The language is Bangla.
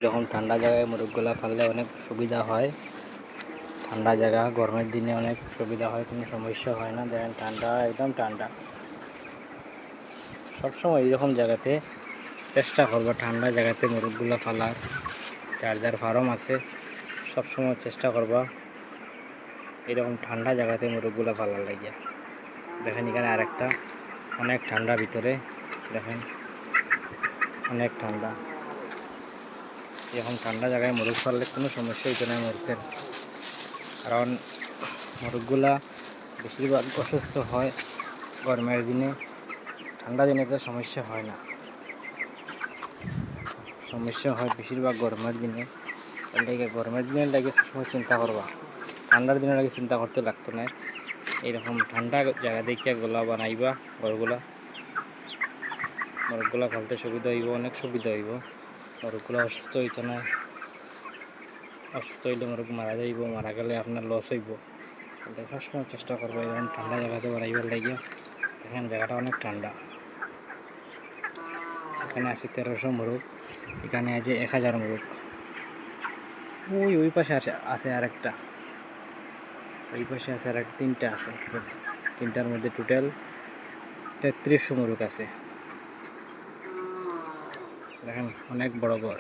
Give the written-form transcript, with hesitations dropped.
এরকম ঠান্ডা জায়গায় মোরগগুলা পাললে অনেক সুবিধা হয়। ঠান্ডা জায়গা গরমের দিনে অনেক সুবিধা হয়, কোনো সমস্যা হয় না। দেখেন ঠান্ডা, একদম ঠান্ডা। সবসময় এইরকম জায়গাতে চেষ্টা করবো ঠান্ডা জায়গাতে মোরগগুলা পালার। যার যার ফার্ম আছে সবসময় চেষ্টা করবা এরকম ঠান্ডা জায়গাতে মোরগগুলা পালার লাগিয়া। দেখেন এখানে আরেকটা, অনেক ঠান্ডা ভিতরে, দেখেন অনেক ঠান্ডা। এরকম ঠান্ডা জায়গায় মোরগ পাললে কোনো সমস্যা হইতো না মোরগের, কারণ মোরগগুলা বেশিরভাগ অসুস্থ হয় গরমের দিনে। ঠান্ডা দিনে তো সমস্যা হয় না, সমস্যা হয় বেশিরভাগ গরমের দিনে। এর গরমের দিনের লাগে সবসময় চিন্তা করবা, ঠান্ডার দিনের লাগে চিন্তা করতে লাগতো না। এইরকম ঠান্ডা জায়গা দেখে গোলা বানাইবা ঘরগুলা, মোরগগুলা পালতে সুবিধা হইব, অনেক সুবিধা হইব। মোরগগুলা অসুস্থ হইতো না, অসুস্থ হইলে মোরগ মারা যাইব, মারা গেলে আপনার লস হইব। দেখার সময় চেষ্টা করবো এরকম ঠান্ডা জায়গাতে বানাইবার লাগিয়া। এখানে জায়গাটা অনেক ঠান্ডা। এখানে আছে 1300 মোরগ, এখানে আছে 1000 মোরগ। ওই পাশে আছে আরেকটা, ওই পাশে আছে আর তিনটা আছে, তিনটার মধ্যে টোটাল 3300 মোরগ আছে। দেখেন অনেক বড় ঘর।